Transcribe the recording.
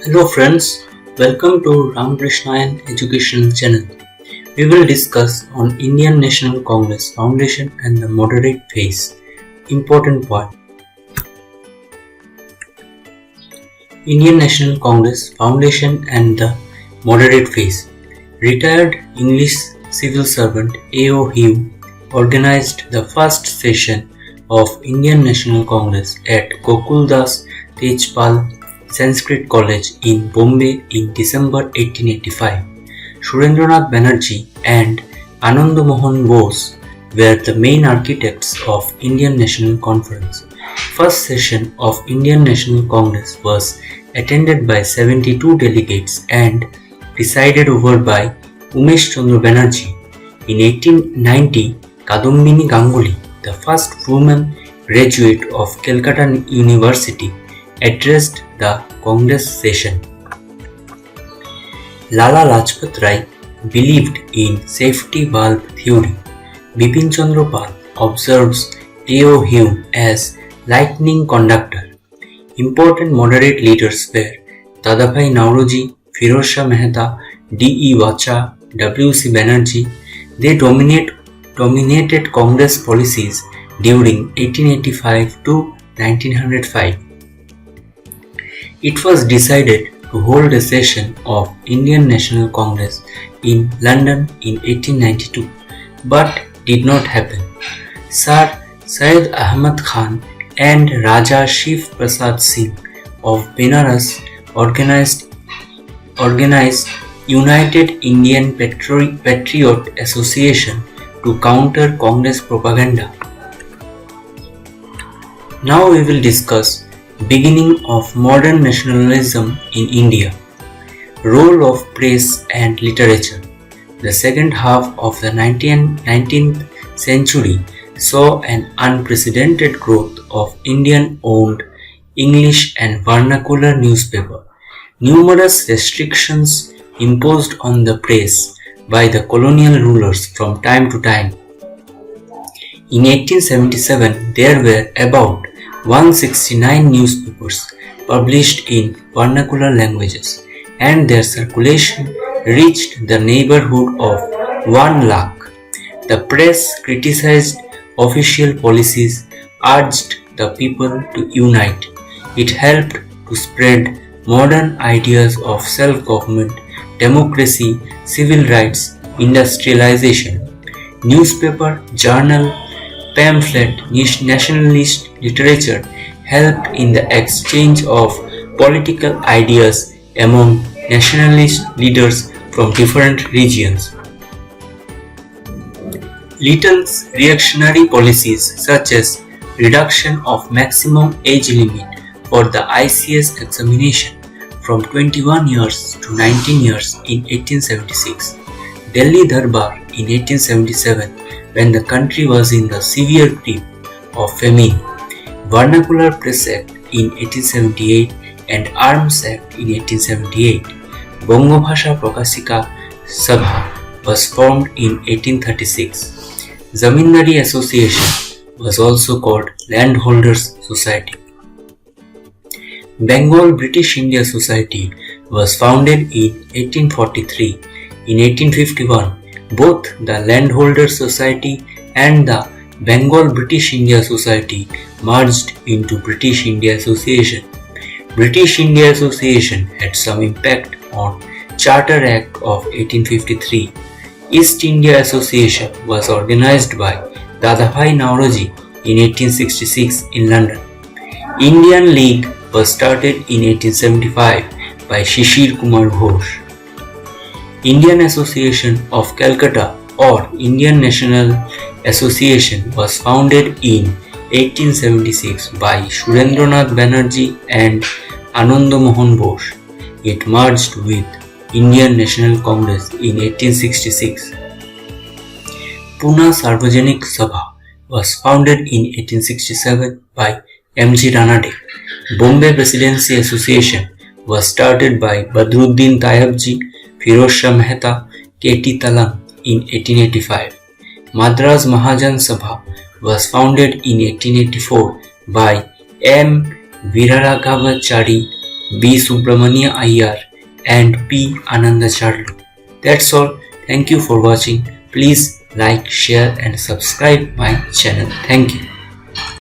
Hello friends, welcome to Ramakrishnayan Educational Channel. We will discuss on Indian National Congress Foundation and the moderate phase. Important point. Indian National Congress Foundation and the moderate phase. Retired English civil servant A.O. Hume organized the first session of Indian National Congress at Gokuldas Tejpal Sanskrit College in Bombay in December 1885. Surendranath Banerjee and Anand Mohan Bose were the main architects of Indian National Conference. First session of Indian National Congress was attended by 72 delegates and presided over by Umesh Chandra Banerjee. In 1890, Kadambini Ganguly, the first woman graduate of Calcutta University, addressed the Congress session. Lala Lajpat Rai believed in safety valve theory. Bipin Chandra Pal observes A.O. Hume as lightning conductor. Important moderate leaders were Dadabhai Nauroji, Firoz Shah Mehta, D.E. Vacha, W.C. Banerjee. They dominated Congress policies during 1885 to 1905. It was decided to hold a session of Indian National Congress in London in 1892, but did not happen. Sir Syed Ahmad Khan and Raja Shiv Prasad Singh of Benares organized United Indian Patriot Association to counter Congress propaganda. Now we will discuss beginning of modern nationalism in India. Role of press and literature. The second half of the 19th century saw an unprecedented growth of Indian-owned English and vernacular newspaper. Numerous restrictions imposed on the press by the colonial rulers from time to time. In 1877, there were about 169 newspapers published in vernacular languages, and their circulation reached the neighborhood of 1 lakh. The press criticized official policies, urged the people to unite. It helped to spread modern ideas of self-government, democracy, civil rights, industrialization. Newspaper, journal, pamphlet, nationalist literature helped in the exchange of political ideas among nationalist leaders from different regions. Lytton's reactionary policies such as reduction of maximum age limit for the ICS examination from 21 years to 19 years in 1876, Delhi Darbar in 1877 when the country was in the severe grip of famine, Vernacular Press Act in 1878 and Arms Act in 1878. Bangabhasha Prakashika Sabha was formed in 1836. Zamindari Association was also called Landholders Society. Bengal British India Society was founded in 1843. In 1851, both the Landholders Society and the Bengal British India Society merged into British India Association. British India Association had some impact on Charter Act of 1853. East India Association was organized by Dadabhai Nauroji in 1866 in London. Indian League was started in 1875 by Shishir Kumar Ghosh. Indian Association of Calcutta or Indian National Association was founded in 1876 by Surendranath Banerjee and Anand Mohan Bose. It merged with Indian National Congress in 1866. Pune Sarvajanik Sabha was founded in 1867 by M.G. Ranade. Bombay Presidency Association was started by Badruddin Tayabji, Firoz Shah Mehta, K.T. Talang in 1885. Madras Mahajan Sabha was founded in 1884 by M. Viraragavachari B. Subramania Iyer, and P. Anandacharlu. That's all. Thank you for watching. Please like, share and subscribe my channel. Thank you.